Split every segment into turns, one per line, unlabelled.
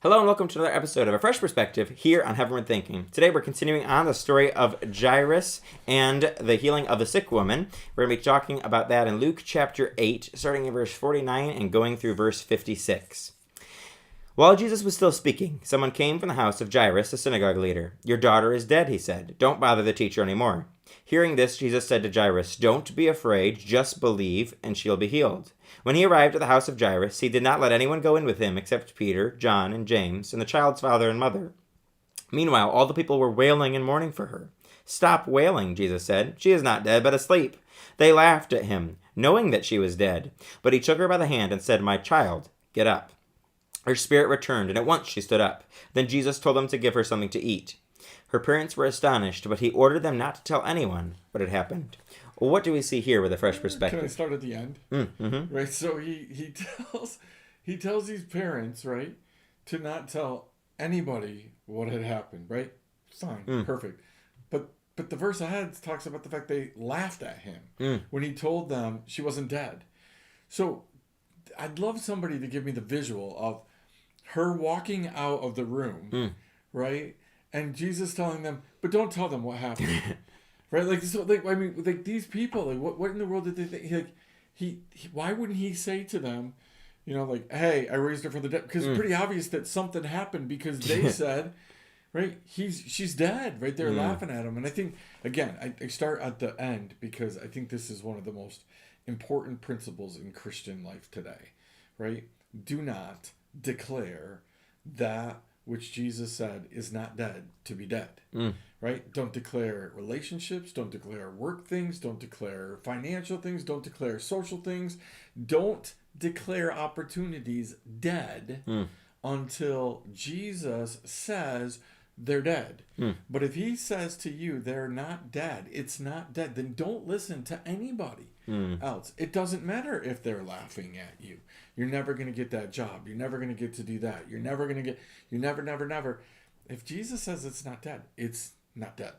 Hello and welcome to another episode of A Fresh Perspective here on Heavenward Thinking. Today we're continuing on the story of Jairus and the healing of the sick woman. We're going to be talking about that in Luke chapter 8, starting in verse 49 and going through verse 56. While Jesus was still speaking, someone came from the house of Jairus, the synagogue leader. "Your daughter is dead," he said. "Don't bother the teacher anymore." Hearing this, Jesus said to Jairus, "Don't be afraid, just believe, and she'll be healed." When he arrived at the house of Jairus, he did not let anyone go in with him except Peter, John, and James, and the child's father and mother. Meanwhile, all the people were wailing and mourning for her. "Stop wailing," Jesus said. "She is not dead, but asleep." They laughed at him, knowing that she was dead. But he took her by the hand and said, "My child, get up." Her spirit returned, and at once she stood up. Then Jesus told them to give her something to eat. Her parents were astonished, but he ordered them not to tell anyone what had happened. What do we see here with a fresh perspective?
Can I start at the end?
Mm-hmm.
Right. So he tells these parents, right, to not tell anybody what had happened. Right. Fine. Perfect. But the verse ahead talks about the fact they laughed at him when he told them she wasn't dead. So I'd love somebody to give me the visual of her walking out of the room, right, and Jesus telling them, "But don't tell them what happened." Right, like so, like these people, like what in the world did they think? Like, he why wouldn't he say to them, like, "Hey, I raised her from the dead"? Because it's pretty obvious that something happened because they said, right, she's dead. Right, they're laughing at him, and I think again, I start at the end because I think this is one of the most important principles in Christian life today. Right, do not declare that which Jesus said is not dead to be dead. Right? Don't declare relationships, don't declare work things, don't declare financial things, don't declare social things, don't declare opportunities dead until Jesus says they're dead. But if he says to you they're not dead, it's not dead, then don't listen to anybody else. It doesn't matter if they're laughing at you. You're never going to get that job. You're never going to get to do that. You're never. If Jesus says it's not dead, it's not dead.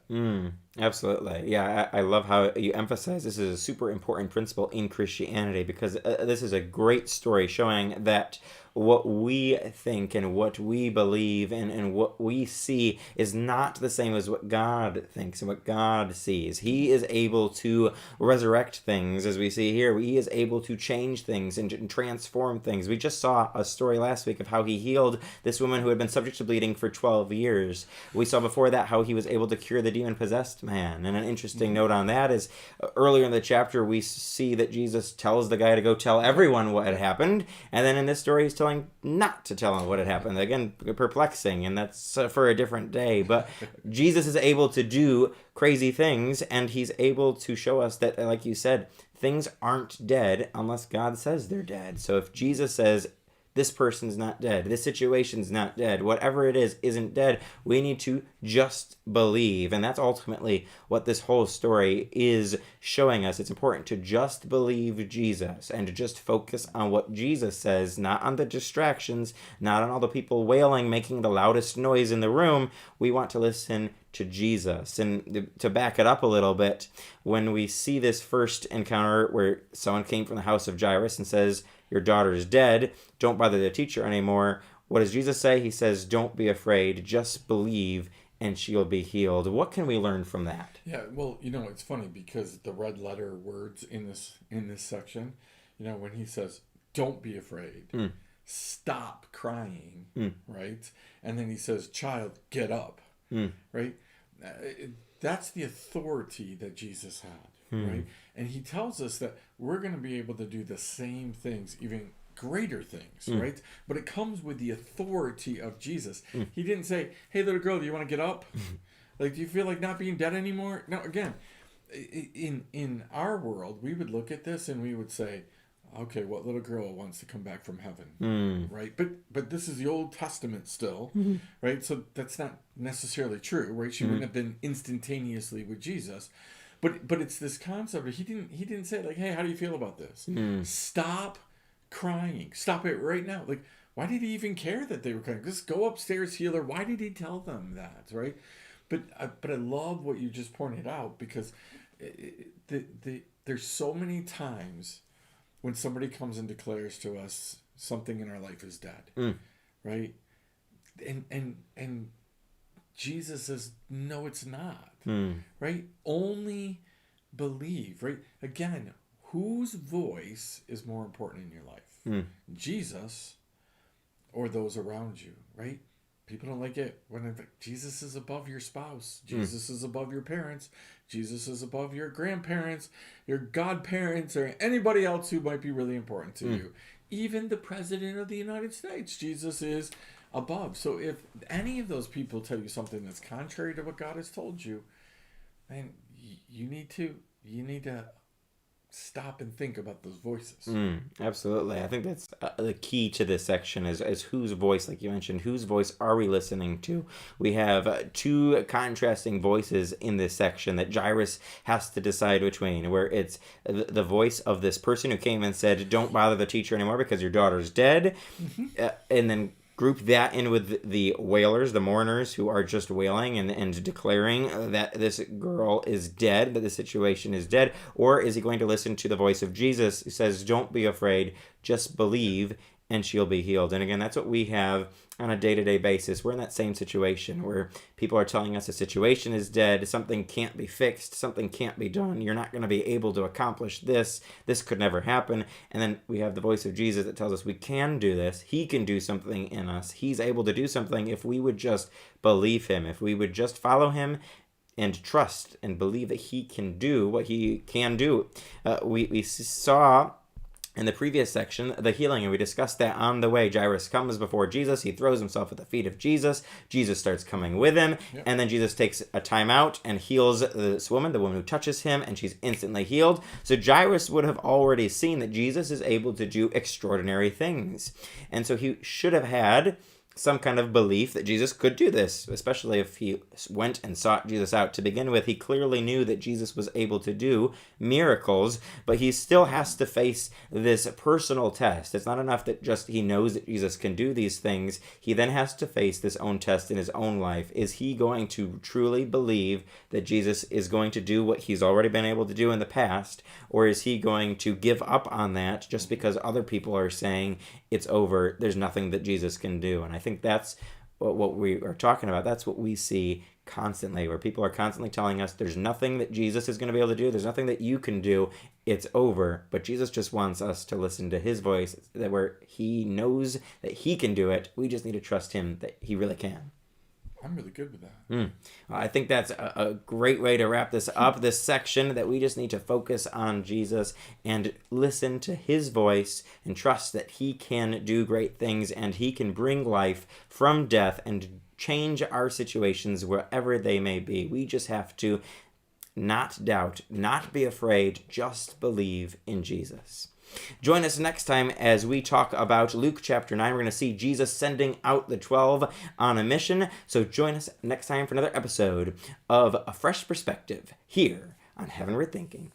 Absolutely. Yeah, I love how you emphasize this is a super important principle in Christianity because this is a great story showing that what we think and what we believe and what we see is not the same as what God thinks and what God sees. He is able to resurrect things, as we see here. He is able to change things and transform things. We just saw a story last week of how he healed this woman who had been subject to bleeding for 12 years. We saw before that how he was able to cure the demon-possessed man. And an interesting note on that is earlier in the chapter we see that Jesus tells the guy to go tell everyone what had happened, and then in this story he's telling not to tell him what had happened. Again, perplexing, and that's for a different day. But Jesus is able to do crazy things, and he's able to show us that, like you said, things aren't dead unless God says they're dead. So if Jesus says this person's not dead, this situation's not dead, whatever it is isn't dead, we need to just believe. And that's ultimately what this whole story is showing us. It's important to just believe Jesus and to just focus on what Jesus says, not on the distractions, not on all the people wailing, making the loudest noise in the room. We want to listen to Jesus. And to back it up a little bit, when we see this first encounter where someone came from the house of Jairus and says, "Your daughter is dead, don't bother the teacher anymore," what does Jesus say? He says, "Don't be afraid, just believe, and she'll be healed." What can we learn from that?
Yeah, well, it's funny because the red letter words in this section, when he says, "Don't be afraid, stop crying," right? And then he says, "Child, get up," right? That's the authority that Jesus had, right? And he tells us that we're going to be able to do the same things, even greater things, right? But it comes with the authority of Jesus. He didn't say, "Hey, little girl, do you want to get up? Like, do you feel like not being dead anymore?" No, again, in our world, we would look at this and we would say, "Okay, what little girl wants to come back from heaven?" Right? But this is the Old Testament still, right? So that's not necessarily true, right? She wouldn't have been instantaneously with Jesus. But it's this concept. He didn't say, like, "Hey, how do you feel about this? Stop crying. Stop it right now." Like, why did he even care that they were crying? Just go upstairs, heal her. Why did he tell them that, right? But I love what you just pointed out because there's so many times when somebody comes and declares to us something in our life is dead, right? And Jesus says, no, it's not.
Mm.
Right? Only believe. Right? Again, whose voice is more important in your life?
Mm.
Jesus or those around you, right? People don't like it when Jesus is above your spouse. Jesus is above your parents. Jesus is above your grandparents, your godparents, or anybody else who might be really important to you. Even the president of the United States, Jesus is above. So if any of those people tell you something that's contrary to what God has told you, man, you need to stop and think about those voices.
Absolutely. I think that's the key to this section is whose voice, like you mentioned, whose voice are we listening to? We have two contrasting voices in this section that Jairus has to decide between, where it's the voice of this person who came and said, don't bother the teacher anymore because your daughter's dead. And then group that in with the wailers, the mourners who are just wailing and declaring that this girl is dead, that the situation is dead? Or is he going to listen to the voice of Jesus who says, don't be afraid, just believe and she'll be healed? And again, that's what we have on a day-to-day basis. We're in that same situation where people are telling us a situation is dead, something can't be fixed, something can't be done, you're not going to be able to accomplish this could never happen. And then we have the voice of Jesus that tells us we can do this, he can do something in us, he's able to do something if we would just believe him, if we would just follow him and trust and believe that he can do what he can do. We saw in the previous section the healing, and we discussed that on the way. Jairus comes before Jesus, he throws himself at the feet of Jesus, Jesus starts coming with him, and then Jesus takes a time out and heals this woman, the woman who touches him, and she's instantly healed. So Jairus would have already seen that Jesus is able to do extraordinary things, and so he should have had some kind of belief that Jesus could do this, especially if he went and sought Jesus out to begin with. He clearly knew that Jesus was able to do miracles, but he still has to face this personal test. It's not enough that just he knows that Jesus can do these things. He then has to face this own test in his own life. Is he going to truly believe that Jesus is going to do what he's already been able to do in the past, or is he going to give up on that just because other people are saying it's over, there's nothing that Jesus can do? And I think that's what we are talking about. That's what we see constantly, where people are constantly telling us there's nothing that Jesus is going to be able to do, there's nothing that you can do, it's over. But Jesus just wants us to listen to his voice, that where he knows that he can do it, we just need to trust him that he really can.
I'm really good with that.
I think that's a great way to wrap this up, this section, that we just need to focus on Jesus and listen to his voice and trust that he can do great things and he can bring life from death and change our situations wherever they may be. We just have to not doubt, not be afraid, just believe in Jesus. Join us next time as we talk about Luke chapter 9. We're going to see Jesus sending out the 12 on a mission. So join us next time for another episode of A Fresh Perspective here on Heavenward Thinking.